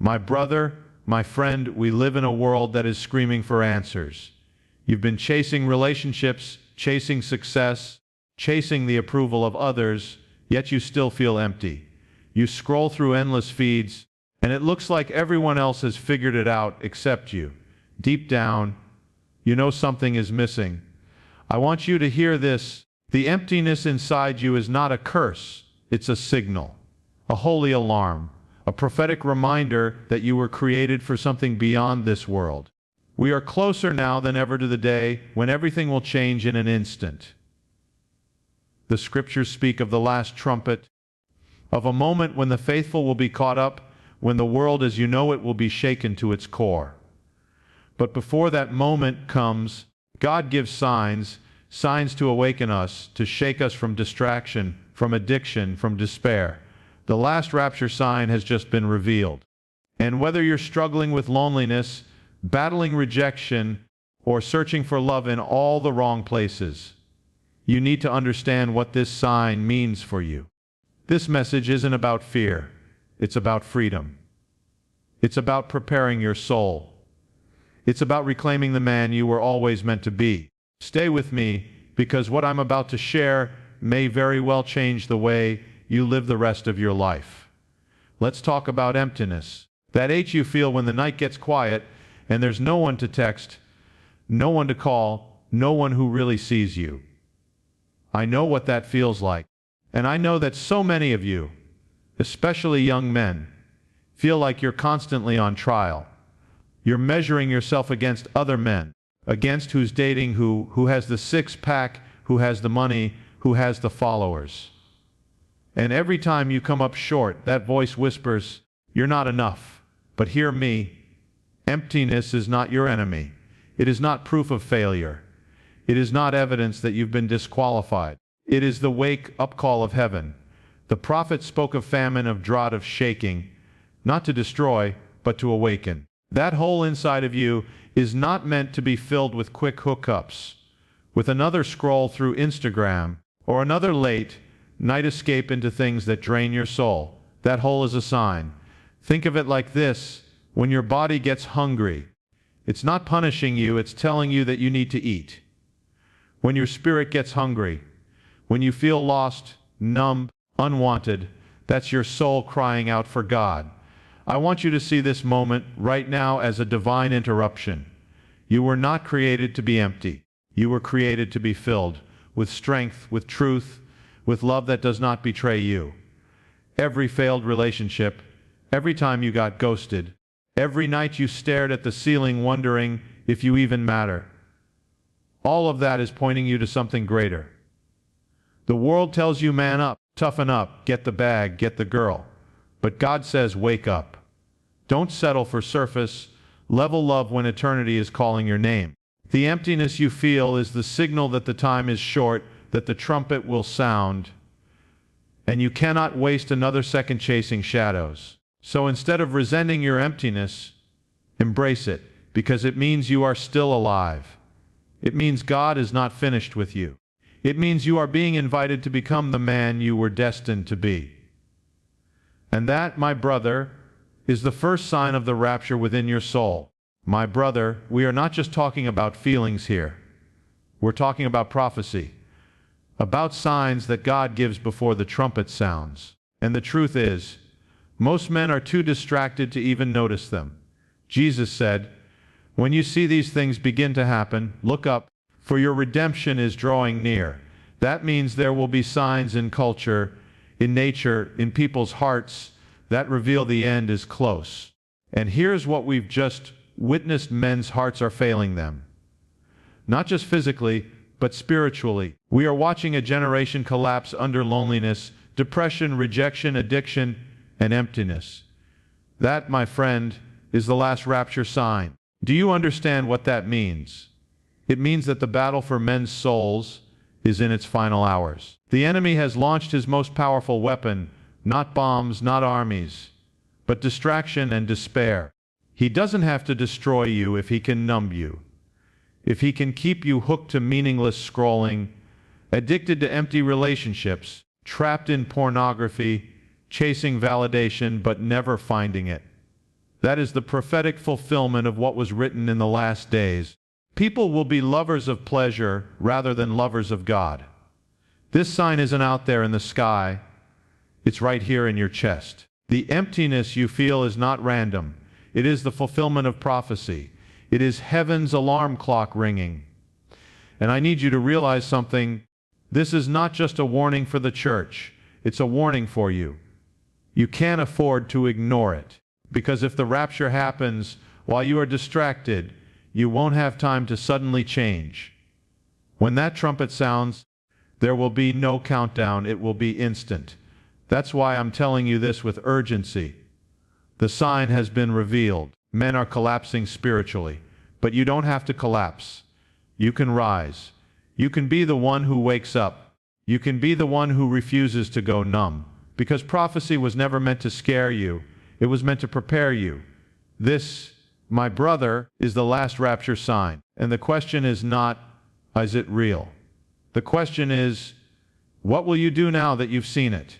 My brother, my friend, we live in a world that is screaming for answers. You've been chasing relationships, chasing success, chasing the approval of others, yet you still feel empty. You scroll through endless feeds, and it looks like everyone else has figured it out except you. Deep down, you know something is missing. I want you to hear this. The emptiness inside you is not a curse, it's a signal, a holy alarm, a prophetic reminder that you were created for something beyond this world. We are closer now than ever to the day when everything will change in an instant. The scriptures speak of the last trumpet, of a moment when the faithful will be caught up, when the world as you know it will be shaken to its core. But before that moment comes, God gives signs to awaken us, to shake us from distraction, from addiction, from despair. The last rapture sign has just been revealed. And whether you're struggling with loneliness, battling rejection, or searching for love in all the wrong places, you need to understand what this sign means for you. This message isn't about fear. It's about freedom. It's about preparing your soul. It's about reclaiming the man you were always meant to be. Stay with me, because what I'm about to share may very well change the way you live the rest of your life. Let's talk about emptiness. That ache you feel when the night gets quiet and there's no one to text, no one to call, no one who really sees you. I know what that feels like. And I know that so many of you, especially young men, feel like you're constantly on trial. You're measuring yourself against other men, against who's dating who has the six-pack, who has the money, who has the followers. And every time you come up short, that voice whispers, "You're not enough." But hear me, emptiness is not your enemy. It is not proof of failure. It is not evidence that you've been disqualified. It is the wake-up call of heaven. The prophet spoke of famine, of drought, of shaking, not to destroy, but to awaken. That hole inside of you is not meant to be filled with quick hookups, with another scroll through Instagram, or another late night escape into things that drain your soul. That hole is a sign. Think of it like this: when your body gets hungry, it's not punishing you, it's telling you that you need to eat. When your spirit gets hungry, when you feel lost, numb, unwanted, that's your soul crying out for God. I want you to see this moment right now as a divine interruption. You were not created to be empty. You were created to be filled with strength, with truth, with love that does not betray you. Every failed relationship, every time you got ghosted, every night you stared at the ceiling wondering if you even matter, all of that is pointing you to something greater. The world tells you man up, toughen up, get the bag, get the girl. But God says wake up. Don't settle for surface level love when eternity is calling your name. The emptiness you feel is the signal that the time is short, that the trumpet will sound, and you cannot waste another second chasing shadows. So instead of resenting your emptiness, embrace it, because it means you are still alive. It means God is not finished with you. It means you are being invited to become the man you were destined to be. And that, my brother, is the first sign of the rapture within your soul. My brother, we are not just talking about feelings here. We're talking about prophecy, about signs that God gives before the trumpet sounds. And the truth is, most men are too distracted to even notice them. Jesus said, "When you see these things begin to happen, look up, for your redemption is drawing near." That means there will be signs in culture, in nature, in people's hearts that reveal the end is close. And here's what we've just witnessed: men's hearts are failing them. Not just physically, but spiritually. We are watching a generation collapse under loneliness, depression, rejection, addiction, and emptiness. That, my friend, is the last rapture sign. Do you understand what that means? It means that the battle for men's souls is in its final hours. The enemy has launched his most powerful weapon, not bombs, not armies, but distraction and despair. He doesn't have to destroy you if he can numb you. If he can keep you hooked to meaningless scrolling, addicted to empty relationships, trapped in pornography, chasing validation but never finding it. That is the prophetic fulfillment of what was written in the last days. People will be lovers of pleasure rather than lovers of God. This sign isn't out there in the sky. It's right here in your chest. The emptiness you feel is not random. It is the fulfillment of prophecy. It is heaven's alarm clock ringing. And I need you to realize something. This is not just a warning for the church. It's a warning for you. You can't afford to ignore it. Because if the rapture happens while you are distracted, you won't have time to suddenly change. When that trumpet sounds, there will be no countdown. It will be instant. That's why I'm telling you this with urgency. The sign has been revealed. Men are collapsing spiritually. But you don't have to collapse. You can rise. You can be the one who wakes up. You can be the one who refuses to go numb. Because prophecy was never meant to scare you. It was meant to prepare you. This, my brother, is the last rapture sign. And the question is not, is it real? The question is, what will you do now that you've seen it?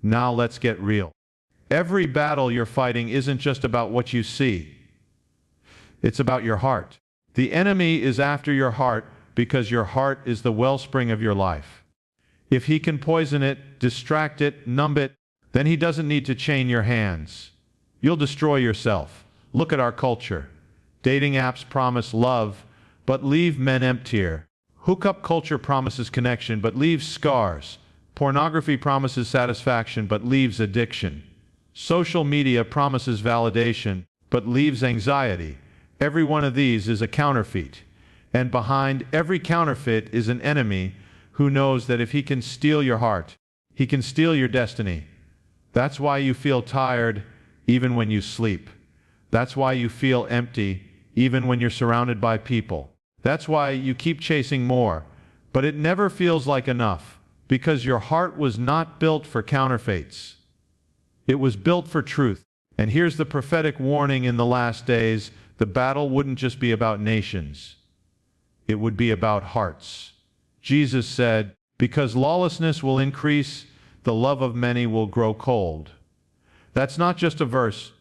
Now let's get real. Every battle you're fighting isn't just about what you see. It's about your heart. The enemy is after your heart because your heart is the wellspring of your life. If he can poison it, distract it, numb it, then he doesn't need to chain your hands. You'll destroy yourself. Look at our culture. Dating apps promise love, but leave men emptier. Hookup culture promises connection, but leaves scars. Pornography promises satisfaction, but leaves addiction. Social media promises validation, but leaves anxiety. Every one of these is a counterfeit. And behind every counterfeit is an enemy who knows that if he can steal your heart, he can steal your destiny. That's why you feel tired even when you sleep. That's why you feel empty even when you're surrounded by people. That's why you keep chasing more, but it never feels like enough, because your heart was not built for counterfeits. It was built for truth. And here's the prophetic warning in the last days. The battle wouldn't just be about nations. It would be about hearts. Jesus said, because lawlessness will increase, the love of many will grow cold. That's not just a verse,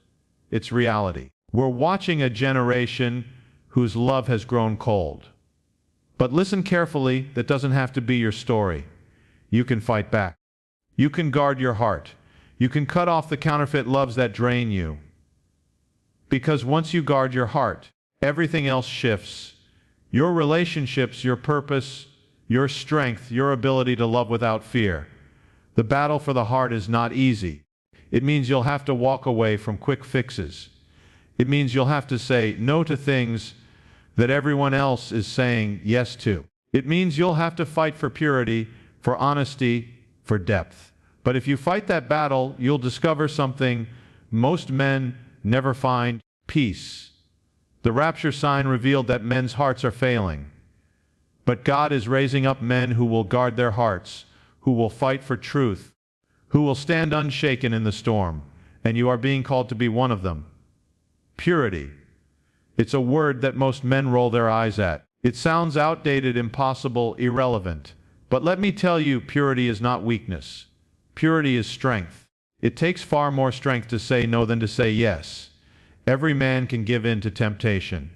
it's reality. We're watching a generation whose love has grown cold. But listen carefully, that doesn't have to be your story. You can fight back. You can guard your heart. You can cut off the counterfeit loves that drain you. Because once you guard your heart, everything else shifts. Your relationships, your purpose, your strength, your ability to love without fear. The battle for the heart is not easy. It means you'll have to walk away from quick fixes. It means you'll have to say no to things that everyone else is saying yes to. It means you'll have to fight for purity, for honesty, for depth. But if you fight that battle, you'll discover something most men never find: peace. The rapture sign revealed that men's hearts are failing. But God is raising up men who will guard their hearts, who will fight for truth, who will stand unshaken in the storm. And you are being called to be one of them. Purity. It's a word that most men roll their eyes at. It sounds outdated, impossible, irrelevant. But let me tell you, purity is not weakness. Purity is strength. It takes far more strength to say no than to say yes. Every man can give in to temptation.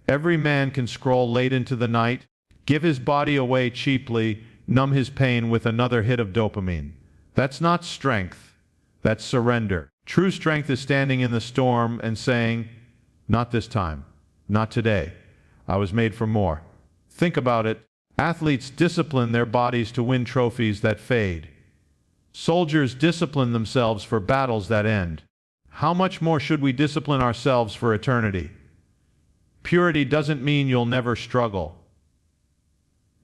Every man can scroll late into the night, give his body away cheaply, numb his pain with another hit of dopamine. That's not strength. That's surrender. True strength is standing in the storm and saying, not this time. Not today. I was made for more. Think about it. Athletes discipline their bodies to win trophies that fade. Soldiers discipline themselves for battles that end. How much more should we discipline ourselves for eternity? Purity doesn't mean you'll never struggle.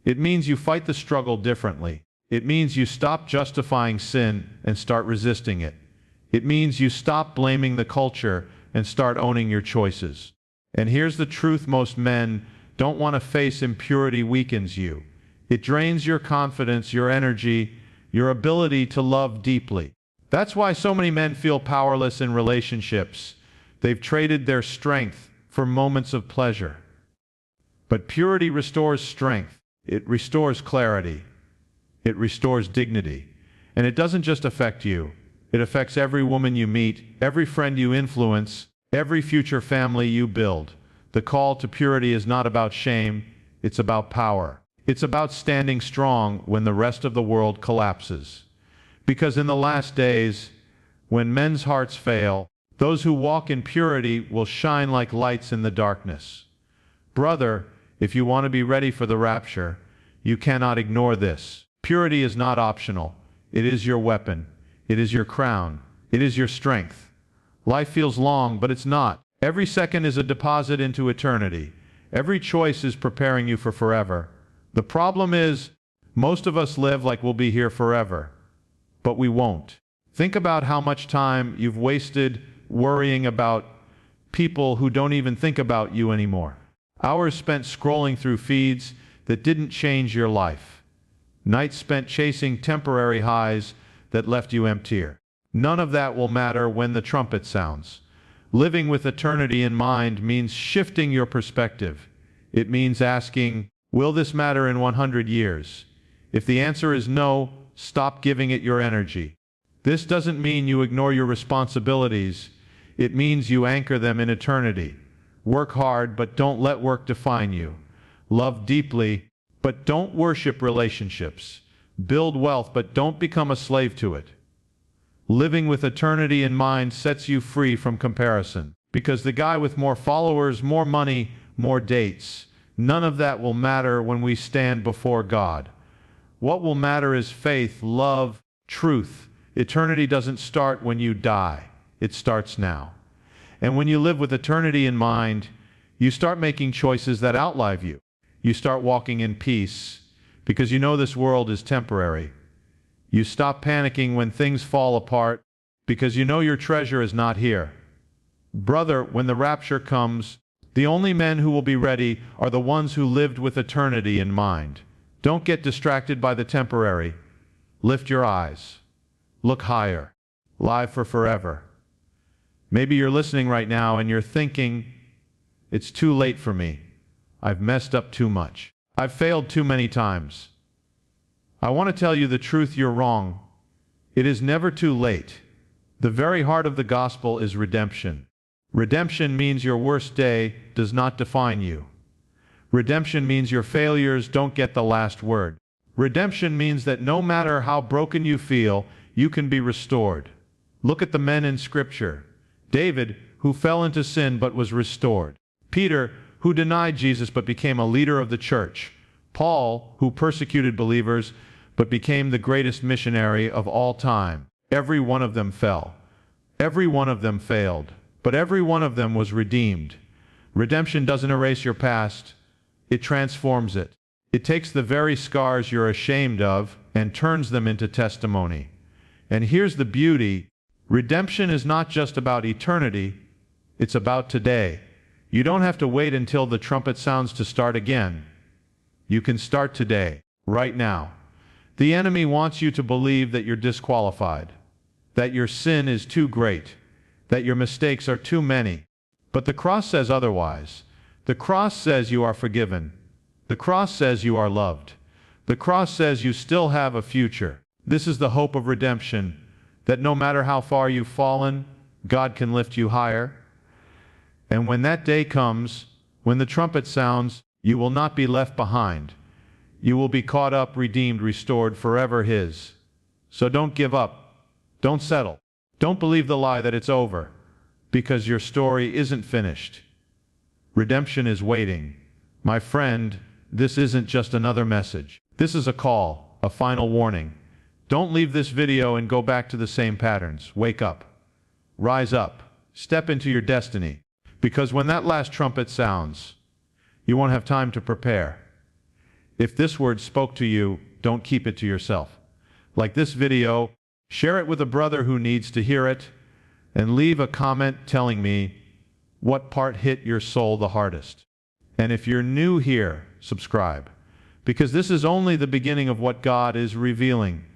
It means you fight the struggle differently. It means you stop justifying sin and start resisting it. It means you stop blaming the culture and start owning your choices. And here's the truth: most men don't want to face impurity. Weakens you. It drains your confidence, your energy, your ability to love deeply. That's why so many men feel powerless in relationships. They've traded their strength for moments of pleasure. But purity restores strength. It restores clarity. It restores dignity. And it doesn't just affect you. It affects every woman you meet, every friend you influence, every future family you build. The call to purity is not about shame, it's about power. It's about standing strong when the rest of the world collapses. Because in the last days, when men's hearts fail, those who walk in purity will shine like lights in the darkness. Brother, if you want to be ready for the rapture, you cannot ignore this. Purity is not optional. It is your weapon. It is your crown. It is your strength. Life feels long, but it's not. Every second is a deposit into eternity. Every choice is preparing you for forever. The problem is, most of us live like we'll be here forever, but we won't. Think about how much time you've wasted worrying about people who don't even think about you anymore. Hours spent scrolling through feeds that didn't change your life. Nights spent chasing temporary highs that left you emptier. None of that will matter when the trumpet sounds. Living with eternity in mind means shifting your perspective. It means asking, will this matter in 100 years? If the answer is no, stop giving it your energy. This doesn't mean you ignore your responsibilities. It means you anchor them in eternity. Work hard, but don't let work define you. Love deeply, but don't worship relationships. Build wealth, but don't become a slave to it. Living with eternity in mind sets you free from comparison. Because the guy with more followers, more money, more dates, none of that will matter when we stand before God. What will matter is faith, love, truth. Eternity doesn't start when you die. It starts now. And when you live with eternity in mind, you start making choices that outlive you. You start walking in peace because you know this world is temporary. You stop panicking when things fall apart because you know your treasure is not here. Brother, when the rapture comes, the only men who will be ready are the ones who lived with eternity in mind. Don't get distracted by the temporary. Lift your eyes. Look higher. Live for forever. Maybe you're listening right now and you're thinking, it's too late for me. I've messed up too much. I've failed too many times. I want to tell you the truth, you're wrong. It is never too late. The very heart of the gospel is redemption. Redemption means your worst day does not define you. Redemption means your failures don't get the last word. Redemption means that no matter how broken you feel, you can be restored. Look at the men in Scripture. David, who fell into sin but was restored. Peter, who denied Jesus but became a leader of the church. Paul, who persecuted believers but became the greatest missionary of all time. Every one of them fell. Every one of them failed. But every one of them was redeemed. Redemption doesn't erase your past. It transforms it. It takes the very scars you're ashamed of and turns them into testimony. And here's the beauty. Redemption is not just about eternity. It's about today. You don't have to wait until the trumpet sounds to start again. You can start today, right now. The enemy wants you to believe that you're disqualified, that your sin is too great, that your mistakes are too many. But the cross says otherwise. The cross says you are forgiven. The cross says you are loved. The cross says you still have a future. This is the hope of redemption, that no matter how far you've fallen, God can lift you higher. And when that day comes, when the trumpet sounds, you will not be left behind. You will be caught up, redeemed, restored, forever His. So don't give up. Don't settle. Don't believe the lie that it's over, because your story isn't finished. Redemption is waiting. My friend, this isn't just another message. This is a call, a final warning. Don't leave this video and go back to the same patterns. Wake up. Rise up. Step into your destiny. Because when that last trumpet sounds, you won't have time to prepare. If this word spoke to you, don't keep it to yourself. Like this video, share it with a brother who needs to hear it, and leave a comment telling me what part hit your soul the hardest. And if you're new here, subscribe, because this is only the beginning of what God is revealing.